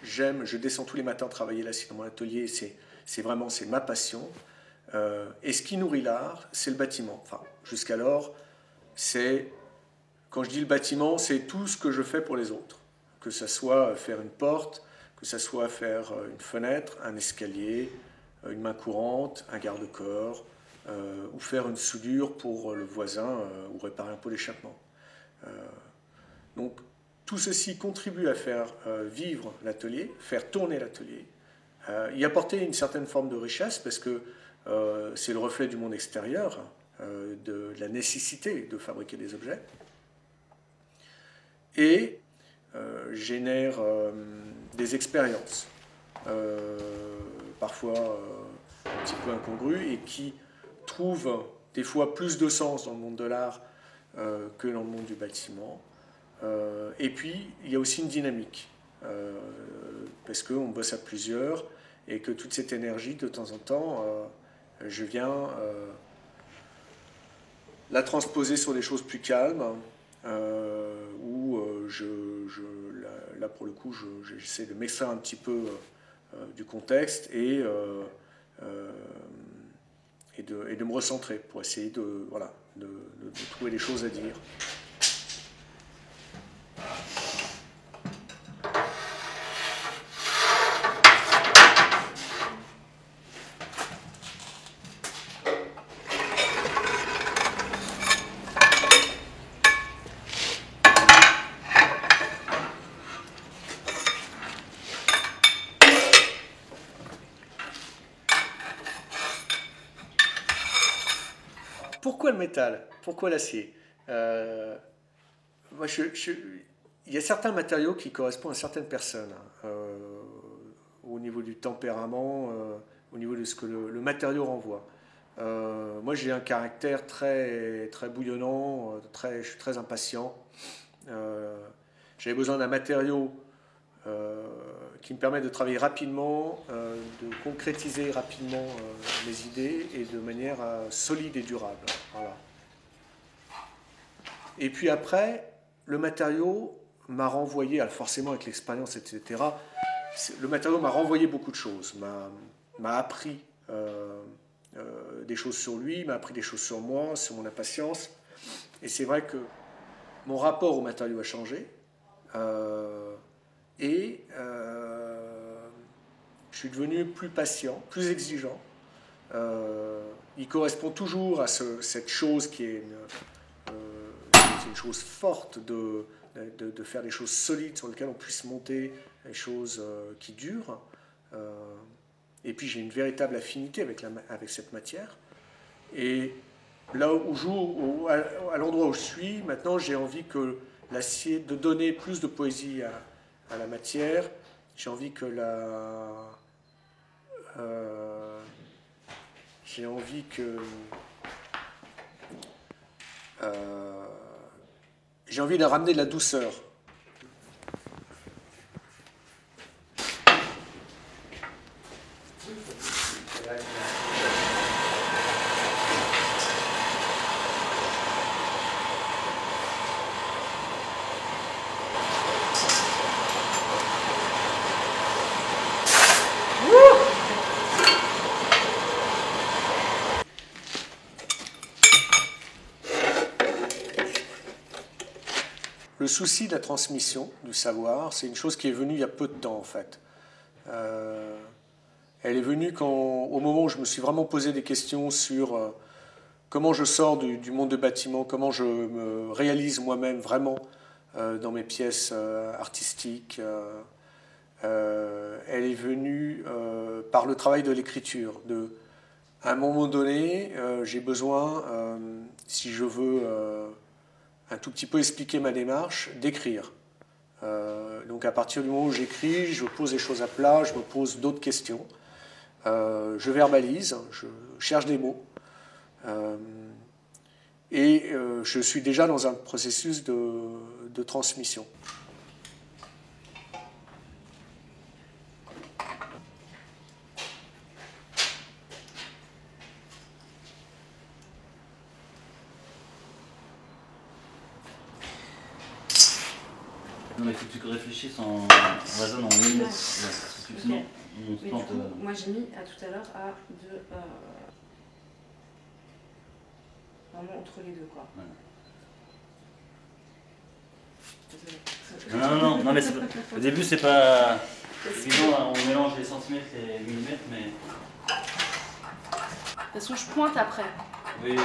je descends tous les matins travailler là, dans mon atelier, c'est vraiment ma passion. Et ce qui nourrit l'art, c'est le bâtiment. Enfin, jusqu'alors, quand je dis le bâtiment, c'est tout ce que je fais pour les autres. Que ce soit faire une porte, que ce soit faire une fenêtre, un escalier, une main courante, un garde-corps, ou faire une soudure pour le voisin, ou réparer un pot d'échappement. Donc, tout ceci contribue à faire vivre l'atelier, faire tourner l'atelier, y apporter une certaine forme de richesse, parce que c'est le reflet du monde extérieur, de la nécessité de fabriquer des objets, et génère des expériences, parfois un petit peu incongrues, et qui trouvent des fois plus de sens dans le monde de l'art que dans le monde du bâtiment. Et puis, il y a aussi une dynamique, parce qu'on bosse à plusieurs, et que toute cette énergie, de temps en temps, je viens la transposer sur des choses plus calmes, où là, pour le coup, j'essaie de m'extraire un petit peu du contexte et de me recentrer pour essayer de trouver des choses à dire. Pourquoi le métal? Pourquoi l'acier? Moi, il y a certains matériaux qui correspondent à certaines personnes, au niveau du tempérament, au niveau de ce que le matériau renvoie. Moi, j'ai un caractère très, très bouillonnant, je suis très impatient. J'avais besoin d'un matériau qui me permet de travailler rapidement, de concrétiser rapidement mes idées et de manière solide et durable. Voilà. Et puis après, le matériau m'a renvoyé, alors forcément avec l'expérience, etc., le matériau m'a renvoyé beaucoup de choses, m'a appris des choses sur lui, m'a appris des choses sur moi, sur mon impatience. Et c'est vrai que mon rapport au matériau a changé. Je suis devenu plus patient, plus exigeant. Il correspond toujours à cette chose qui est une chose forte de faire des choses solides sur lesquelles on puisse monter, des choses qui durent. Et puis j'ai une véritable affinité avec cette matière. Et là à l'endroit où je suis, maintenant j'ai envie que l'acier, de donner plus de poésie à la matière. J'ai envie que j'ai envie de ramener de la douceur. Le souci de la transmission du savoir, c'est une chose qui est venue il y a peu de temps en fait. Elle est venue au moment où je me suis vraiment posé des questions sur comment je sors du monde de bâtiment, comment je me réalise moi-même vraiment dans mes pièces artistiques. Elle est venue par le travail de l'écriture. À un moment donné, j'ai besoin, si je veux un tout petit peu expliquer ma démarche, d'écrire. Donc à partir du moment où j'écris, je pose des choses à plat, je me pose d'autres questions, je verbalise, je cherche des mots, et je suis déjà dans un processus de transmission. mais il faut que tu réfléchisses en raisonne en millimètres. Parce que sinon, on se plante. Moi j'ai mis à tout à l'heure à vraiment entre les deux quoi. Ouais. Désolée. Non, mais au début c'est pas évident, on mélange les centimètres et les millimètres, mais... De toute façon je pointe après. Oui.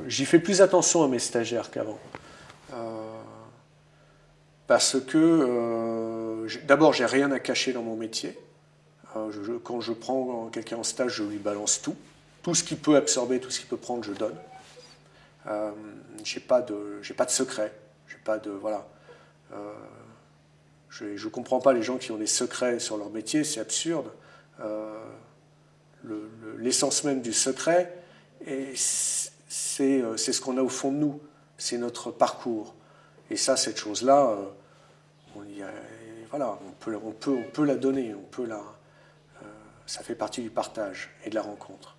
J'y fais plus attention à mes stagiaires qu'avant. Parce que, d'abord, j'ai rien à cacher dans mon métier. Quand je prends quelqu'un en stage, je lui balance tout. Tout ce qu'il peut absorber, tout ce qu'il peut prendre, je donne. J'ai pas de secret. J'ai pas de... Voilà. Je comprends pas les gens qui ont des secrets sur leur métier, c'est absurde. L'essence même du secret, c'est ce qu'on a au fond de nous. C'est notre parcours. Et ça, cette chose-là, voilà, on peut la donner, ça fait partie du partage et de la rencontre.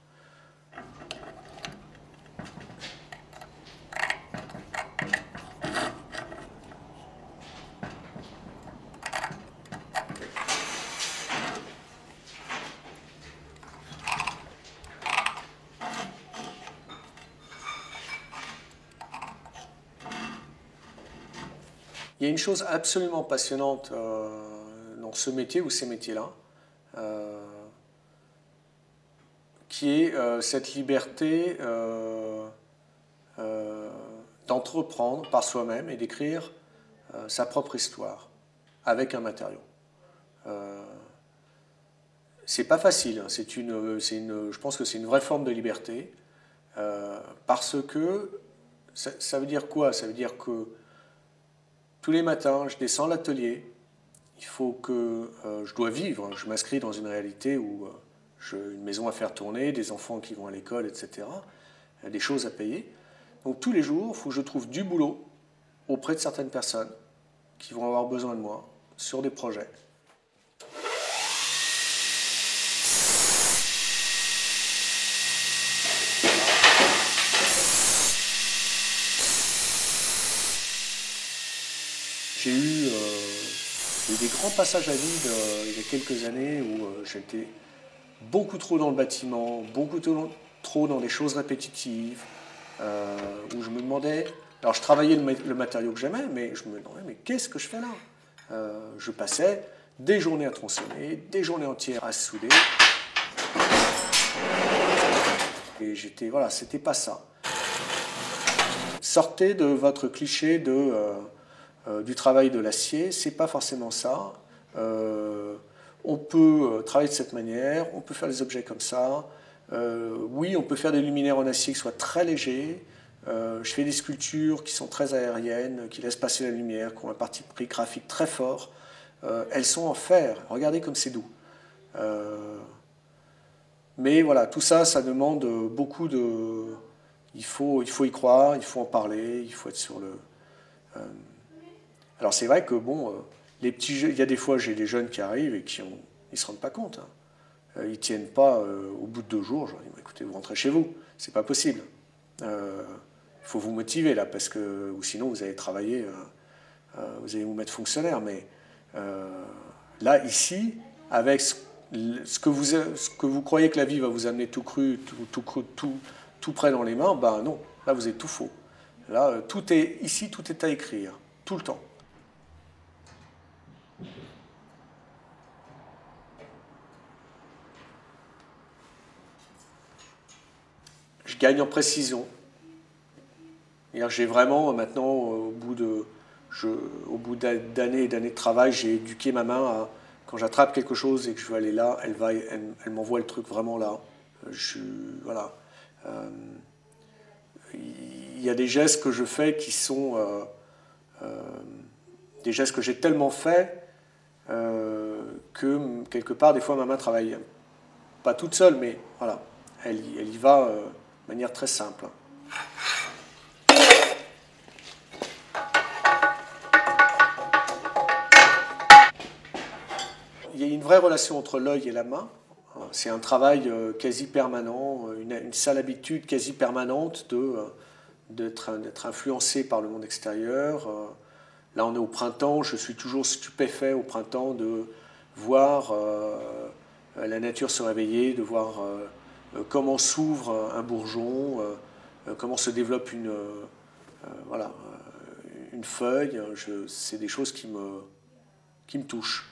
Il y a une chose absolument passionnante dans ce métier ou ces métiers-là, qui est cette liberté d'entreprendre par soi-même et d'écrire sa propre histoire avec un matériau. C'est pas facile, hein. Je pense que c'est une vraie forme de liberté, parce que ça veut dire quoi? Ça veut dire que tous les matins, je descends à l'atelier, il faut que je dois vivre, je m'inscris dans une réalité où j'ai une maison à faire tourner, des enfants qui vont à l'école, etc., des choses à payer. Donc tous les jours, il faut que je trouve du boulot auprès de certaines personnes qui vont avoir besoin de moi sur des projets. J'ai eu des grands passages à vide il y a quelques années où j'étais beaucoup trop dans le bâtiment, beaucoup trop dans des choses répétitives, où je me demandais... Alors je travaillais le matériau que j'aimais, mais je me demandais, mais qu'est-ce que je fais là? Je passais des journées à tronçonner, des journées entières à souder. Et j'étais... Voilà, c'était pas ça. Sortez de votre cliché du travail de l'acier, c'est pas forcément ça. On peut travailler de cette manière, on peut faire des objets comme ça. Oui, on peut faire des luminaires en acier qui soient très légers. Je fais des sculptures qui sont très aériennes, qui laissent passer la lumière, qui ont un parti pris graphique très fort. Elles sont en fer, regardez comme c'est doux. Mais voilà, tout ça, ça demande beaucoup de... Il faut y croire, il faut en parler, il faut être sur le... Alors c'est vrai que bon, les petits jeux, il y a des fois j'ai des jeunes qui arrivent et ils se rendent pas compte. Hein. Ils tiennent pas au bout de 2 jours. Je leur dis écoutez, vous rentrez chez vous, c'est pas possible. Il faut vous motiver là parce que ou sinon vous allez travailler, vous allez vous mettre fonctionnaire. Mais là ici, avec ce que vous croyez que la vie va vous amener tout cru, tout près dans les mains, ben non, là vous êtes tout faux. Là tout est à écrire tout le temps. Je gagne en précision. J'ai vraiment, maintenant, au bout d'années et d'années de travail, j'ai éduqué ma main à, quand j'attrape quelque chose et que je veux aller là, elle m'envoie le truc vraiment là. Voilà. Il y a des gestes que je fais qui sont des gestes que j'ai tellement faits que, quelque part, des fois, ma main travaille pas toute seule, mais voilà, elle y va de manière très simple. Il y a une vraie relation entre l'œil et la main. c'est un travail quasi permanent, une sale habitude quasi permanente d'être influencé par le monde extérieur. Là, on est au printemps, je suis toujours stupéfait au printemps de voir la nature se réveiller, de voir comment s'ouvre un bourgeon, comment se développe voilà, une feuille. C'est des choses qui me touchent.